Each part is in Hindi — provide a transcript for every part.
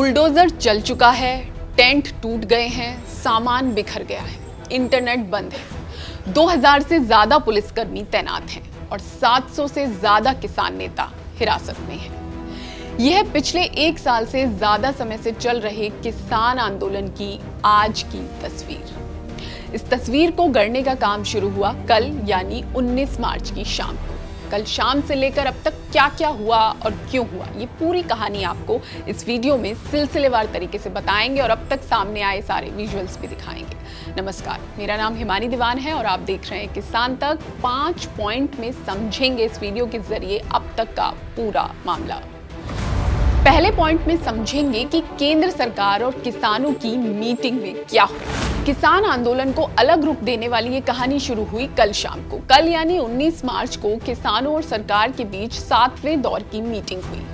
बुलडोजर चल चुका है, टेंट टूट गए हैं, सामान बिखर गया है, इंटरनेट बंद है, 2000 से ज्यादा पुलिसकर्मी तैनात हैं और 700 से ज्यादा किसान नेता हिरासत में हैं। यह पिछले 1 साल से ज्यादा समय से चल रहे किसान आंदोलन की आज की तस्वीर। इस तस्वीर को गढ़ने का काम शुरू हुआ कल यानी 19 मार्च की शाम को। कल शाम से लेकर अब तक क्या क्या हुआ और क्यों हुआ, ये पूरी कहानी आपको इस वीडियो में सिलसिलेवार तरीके से बताएंगे और अब तक सामने आए सारे विजुअल्स भी दिखाएंगे। नमस्कार, मेरा नाम हिमानी दीवान है और आप देख रहे हैं किसान तक। 5 पॉइंट में समझेंगे इस वीडियो के जरिए अब तक का पूरा मामला। पहले पॉइंट में समझेंगे कि केंद्र सरकार और किसानों की मीटिंग में क्या हुआ। किसान आंदोलन को अलग रूप देने वाली ये कहानी शुरू हुई कल शाम को। कल यानी 19 मार्च को किसानों और सरकार के बीच 7वें दौर की मीटिंग हुई।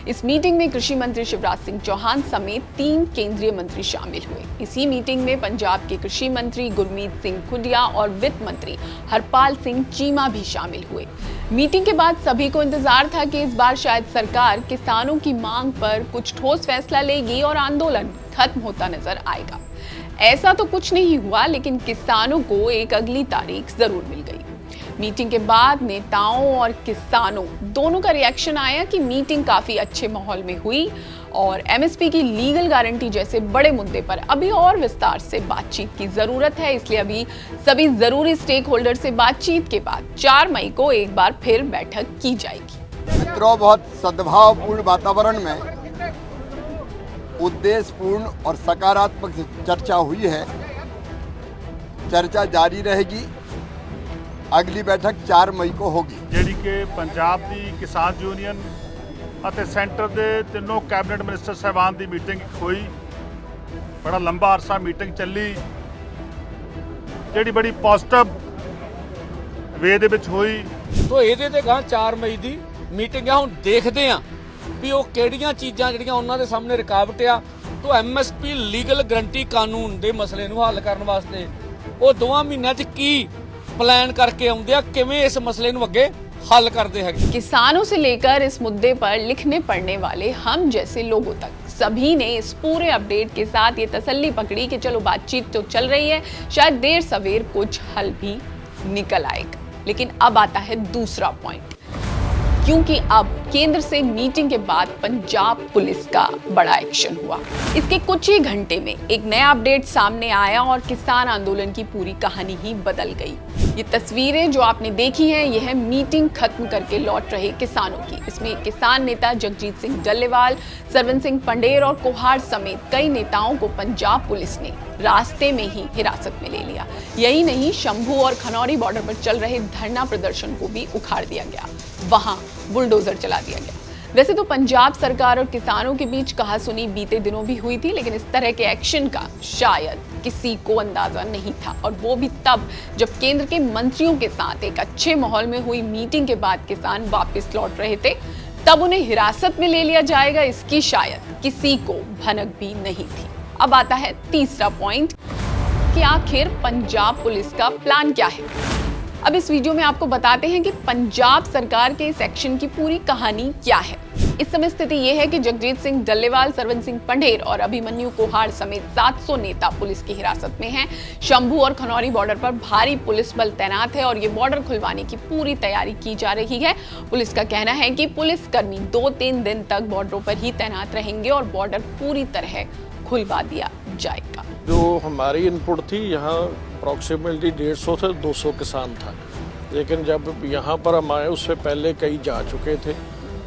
इस मीटिंग में कृषि मंत्री शिवराज सिंह चौहान समेत 3 केंद्रीय मंत्री शामिल हुए। इसी मीटिंग में पंजाब के कृषि मंत्री गुरमीत सिंह खुडिया और वित्त मंत्री हरपाल सिंह चीमा भी शामिल हुए। मीटिंग के बाद सभी को इंतजार था कि इस बार शायद सरकार किसानों की मांग पर कुछ ठोस फैसला लेगी और आंदोलन खत्म होता नजर आएगा। ऐसा तो कुछ नहीं हुआ, लेकिन किसानों को एक अगली तारीख जरूर मिल गई। मीटिंग के बाद नेताओं और किसानों दोनों का रिएक्शन आया कि मीटिंग काफी अच्छे माहौल में हुई और एमएसपी की लीगल गारंटी जैसे बड़े मुद्दे पर अभी और विस्तार से बातचीत की जरूरत है। इसलिए अभी सभी जरूरी स्टेक होल्डर से बातचीत के बाद 4 मई को एक बार फिर बैठक की जाएगी। मित्रों, बहुत सद्भावपूर्ण वातावरण में उद्देश्यपूर्ण और सकारात्मक चर्चा हुई है। चर्चा जारी रहेगी। अगली बैठक 4 मई को होगी। ਜਿਹੜੀ ਕਿ ਪੰਜਾਬ ਦੀ ਕਿਸਾਨ ਯੂਨੀਅਨ ਅਤੇ ਸੈਂਟਰ ਦੇ ਤਿੰਨੋਂ ਕੈਬਨਿਟ ਮਿਨਿਸਟਰ ਸਾਹਿਬਾਨ ਦੀ ਮੀਟਿੰਗ ਹੋਈ। ਬੜਾ ਲੰਬਾ ਅਰਸਾ ਮੀਟਿੰਗ ਚੱਲੀ, ਜਿਹੜੀ ਬੜੀ ਪੋਜ਼ਿਟਿਵ ਵੇ ਦੇ ਵਿੱਚ ਹੋਈ। ਤੋ ਇਹਦੇ ਤੇ ਗਾਂ 4 ਮਈ ਦੀ ਮੀਟਿੰਗ ਆ। ਹੁਣ ਦੇਖਦੇ ਆ ਵੀ ਉਹ ਕਿਹੜੀਆਂ ਚੀਜ਼ਾਂ ਜਿਹੜੀਆਂ ਉਹਨਾਂ ਦੇ ਸਾਹਮਣੇ ਰੁਕਾਵਟ ਆ। ਤੋ ਐਮਐਸਪੀ ਲੀਗਲ ਗਰੰਟੀ ਕਾਨੂੰਨ ਦੇ ਮਸਲੇ ਨੂੰ ਹੱਲ ਕਰਨ ਵਾਸਤੇ ਉਹ 2 ਮਹੀਨਿਆਂ 'ਚ ਕੀ प्लान करके आउंदे किवें इस मसले नूं अगे हल करते हैं। किसानों से लेकर इस मुद्दे पर लिखने पढ़ने वाले हम जैसे लोगों तक सभी ने इस पूरे अपडेट के साथ ये तसल्ली पकड़ी कि चलो बातचीत तो चल रही है, शायद देर सवेर कुछ हल भी निकल आएगा। लेकिन अब आता है दूसरा पॉइंट, क्योंकि अब केंद्र से मीटिंग के बाद पंजाब पुलिस का बड़ा एक्शन हुआ। इसके कुछ ही घंटे में एक नया अपडेट सामने आया और किसान आंदोलन की पूरी कहानी ही बदल गई। ये तस्वीरें जो आपने देखी हैं, यह है मीटिंग खत्म करके लौट रहे किसानों की। इसमें किसान नेता जगजीत सिंह डल्लेवाल, सरवन सिंह पंडेर और कोहाड़ समेत कई नेताओं को पंजाब पुलिस ने रास्ते में ही हिरासत में ले लिया। यही नहीं, शंभू और खनौरी बॉर्डर पर चल रहे धरना प्रदर्शन को भी उखाड़ दिया गया, वहां बुलडोजर चला दिया गया। वैसे तो पंजाब सरकार और किसानों के बीच कहासुनी बीते दिनों भी हुई थी, लेकिन इस तरह के एक्शन का शायद किसी को अंदाजा नहीं था, और वो भी तब जब केंद्र के मंत्रियों के साथ एक अच्छे माहौल में हुई मीटिंग के बाद किसान वापस लौट रहे थे, तब उन्हें हिरासत में ले लिया जाएगा, इसकी शायद किसी को भनक भी नहीं थी। अब आता है तीसरा पॉइंट कि आखिर पंजाब पुलिस का प्लान क्या है। अब इस वीडियो में आपको बताते हैं कि पंजाब सरकार के इस एक्शन की पूरी कहानी क्या है। इस समय स्थिति यह है कि जगजीत सिंह डल्लेवाल, सरवन सिंह पंडेर और अभिमन्यु कोहाड़ समेत 700 नेता पुलिस की हिरासत में हैं। शंभू और खनौरी बॉर्डर पर भारी पुलिस बल तैनात है और ये बॉर्डर खुलवाने की पूरी तैयारी की जा रही है। पुलिस का कहना है कि पुलिसकर्मी 2-3 दिन तक बॉर्डरों पर ही तैनात रहेंगे और बॉर्डर पूरी तरह खुलवा दिया जाएगा। जो हमारी इनपुट थी, यहाँ अप्रॉक्सीमेटली 150 से 200 किसान था, लेकिन जब यहाँ पर हम आए उससे पहले कई जा चुके थे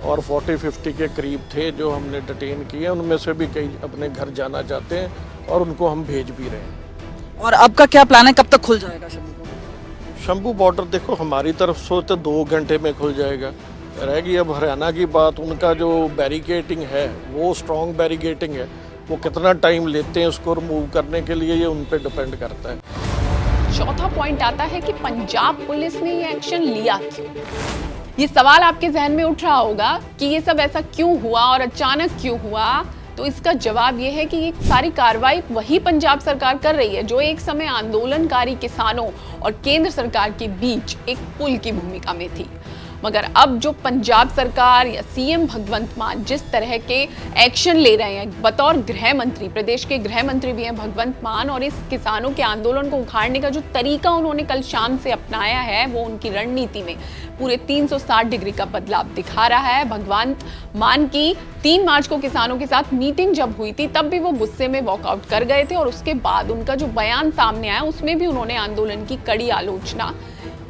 और 40-50 के करीब थे जो हमने डिटेन किए। उनमें से भी कई अपने घर जाना चाहते हैं और उनको हम भेज भी रहे हैं। और अब का क्या प्लान है, कब तक खुल जाएगा शंभू बॉर्डर? देखो, हमारी तरफ से तो 2 घंटे में खुल जाएगा। रहेगी अब हरियाणा की बात। उनका जो बैरिकेटिंग है वो स्ट्रॉन्ग बैरिकेटिंग है, वो कितना टाइम लेते हैं उसको रिमूव करने के लिए, ये उन पे डिपेंड करता है। चौथा पॉइंट आता है कि पंजाब पुलिस ने ये एक्शन लिया क्यों। ये सवाल आपके जहन में उठ रहा होगा कि ये सब ऐसा क्यों हुआ और अचानक क्यों हुआ। तो इसका जवाब ये है कि ये सारी कार्रवाई वही पंजाब सरकार कर रही है जो एक समय आंदोलनकारी किसानों और केंद्र सरकार के बीच एक पुल की भूमिका में थी। मगर अब जो पंजाब सरकार या सीएम भगवंत मान जिस तरह के एक्शन ले रहे हैं, बतौर गृह मंत्री, प्रदेश के गृह मंत्री भी हैं भगवंत मान, और इस किसानों के आंदोलन को उखाड़ने का जो तरीका उन्होंने कल शाम से अपनाया है वो उनकी रणनीति में पूरे 360 डिग्री का बदलाव दिखा रहा है। भगवंत मान की 3 मार्च को किसानों के साथ मीटिंग जब हुई थी तब भी वो गुस्से में वॉकआउट कर गए थे, और उसके बाद उनका जो बयान सामने आया उसमें भी उन्होंने आंदोलन की कड़ी आलोचना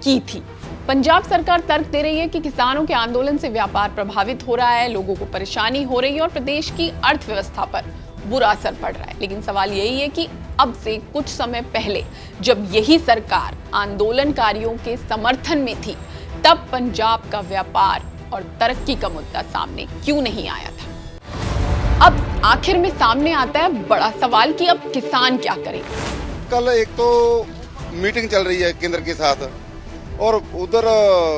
की थी। पंजाब सरकार तर्क दे रही है कि किसानों के आंदोलन से व्यापार प्रभावित हो रहा है, लोगों को परेशानी हो रही है और प्रदेश की अर्थव्यवस्था पर बुरा असर पड़ रहा है। लेकिन सवाल यही है कि अब से कुछ समय पहले जब यही सरकार आंदोलनकारियों के समर्थन में थी तब पंजाब का व्यापार और तरक्की का मुद्दा सामने क्यों नहीं आया था। अब आखिर में सामने आता है बड़ा सवाल कि अब किसान क्या करेंगे। कल एक तो मीटिंग चल रही है केंद्र के साथ और उधर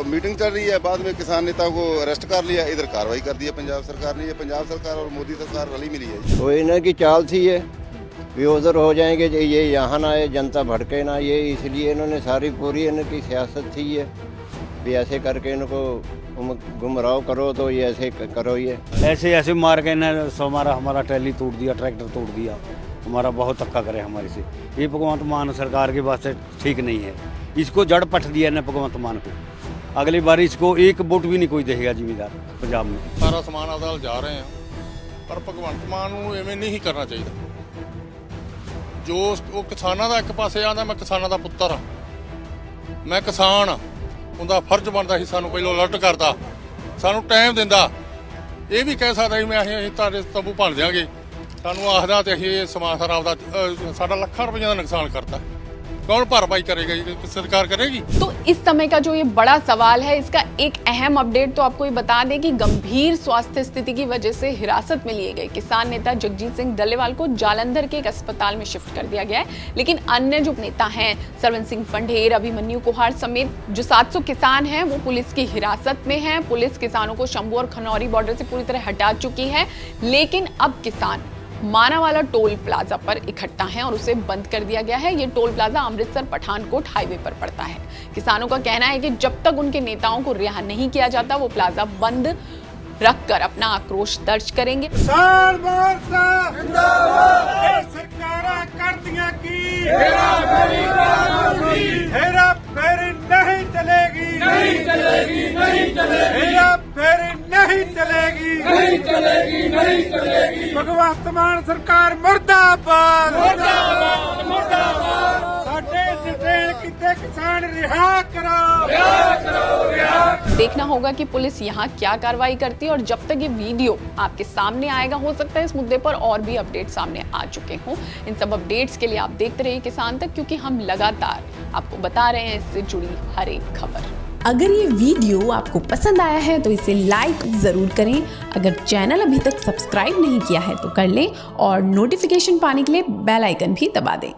मीटिंग चल रही है, बाद में किसान नेताओं को अरेस्ट कर लिया, इधर कार्रवाई कर दी है पंजाब सरकार ने। ये पंजाब सरकार और मोदी सरकार रली मिली है। तो इन्हें की चाल थी है वे उधर हो जाएंगे, ये यहाँ ना आए, जनता भड़के ना, ये इसलिए इन्होंने सारी पूरी इनकी सियासत थी है भी ऐसे करके इनको गुमराह करो तो ये ऐसे करो, ये ऐसे मार के हमारा ट्रैली तोड़ दिया, ट्रैक्टर तोड़ दिया, हमारा बहुत धक्का करे हमारे से। ये भगवंत मान सरकार के वास्ते ठीक नहीं है, इसको जड़ पट दिया ने भगवंत मान को। अगली बार इसको एक वोट भी नहीं कोई देगा जिम्मेदार पंजाब में। सारा समान आदाल जा रहे हैं पर भगवंत मान ਨੂੰ ਐਵੇਂ नहीं करना चाहिए। जो ਉਹ ਕਿਸਾਨਾਂ ਦਾ ਇੱਕ ਪਾਸੇ ਆਂਦਾ ਮੈਂ ਕਿਸਾਨਾਂ ਦਾ ਪੁੱਤਰ ਹਾਂ, ਮੈਂ ਕਿਸਾਨ ਹਾਂ, ਉਹਦਾ ਫਰਜ਼ ਬਣਦਾ ਸੀ ਸਾਨੂੰ ਪਹਿਲਾਂ ਅਲਰਟ ਕਰਦਾ, ਸਾਨੂੰ ਟਾਈਮ ਦਿੰਦਾ, ਇਹ ਵੀ ਕਹਿ ਸਕਦਾ ਸੀ ਮੈਂ ਅਸੀਂ ਤੁਹਾਡੇ ਤੰਬੂ ਭੰਨ ਦਿਆਂਗੇ, ਸਾਨੂੰ ਆਖਦਾ ਤੇ ਅਸੀਂ ਸਮਾਨ ਸਾਰਾ ਆਪਦਾ ਸਾਡਾ ਲੱਖਾਂ ਰੁਪਏ ਦਾ ਨੁਕਸਾਨ ਕਰਤਾ। कौन भरपाई करेगा, सरकार करेगी। तो इस समय का जो ये बड़ा सवाल है, इसका एक अहम अपडेट तो आपको ये बता दें कि गंभीर स्वास्थ्य स्थिति की वजह से हिरासत में लिए गए किसान नेता जगजीत सिंह डल्लेवाल को जालंधर के एक अस्पताल में शिफ्ट कर दिया गया है। लेकिन अन्य जो नेता हैं, सरवन सिंह पंढेर, अभिमन्यु कुहार समेत जो 700 किसान हैं वो पुलिस की हिरासत में हैं। पुलिस किसानों को शंभू और खनौरी बॉर्डर से पूरी तरह हटा चुकी है, लेकिन अब किसान मानावाला टोल प्लाजा पर इकट्ठा हैं और उसे बंद कर दिया गया है। ये toll plaza Amritsar Pathankot highway पर पड़ता है। किसानों का कहना है कि जब तक उनके नेताओं को रिहा नहीं किया जाता वो प्लाजा बंद रखकर अपना आक्रोश दर्ज करेंगे। किसान मोर्चा जिंदाबाद, सरकारां करदियां की हेरा फेरी नहीं चलेगी, नहीं चलेगी, नहीं चलेगी, हेरा फेरी नहीं चलेगी, नहीं चलेगी, नहीं चलेगी। भगवंत मान सरकार मुर्दाबाद, मुर्दाबाद, मुर्दाबाद। साडे डिटेल किते किसान रिहा करो, रिहा करो, रिहा। देखना होगा कि पुलिस यहाँ क्या कार्रवाई करती है और जब तक ये वीडियो आपके सामने आएगा हो सकता है इस मुद्दे पर और भी अपडेट सामने आ चुके हों। इन सब अपडेट्स के लिए आप देखते रहिए किसान तक, क्योंकि हम लगातार आपको बता रहे हैं इससे जुड़ी हर एक खबर। अगर ये वीडियो आपको पसंद आया है तो इसे लाइक जरूर करें। अगर चैनल अभी तक सब्सक्राइब नहीं किया है तो कर लें और नोटिफिकेशन पाने के लिए बेल आइकन भी दबा दें।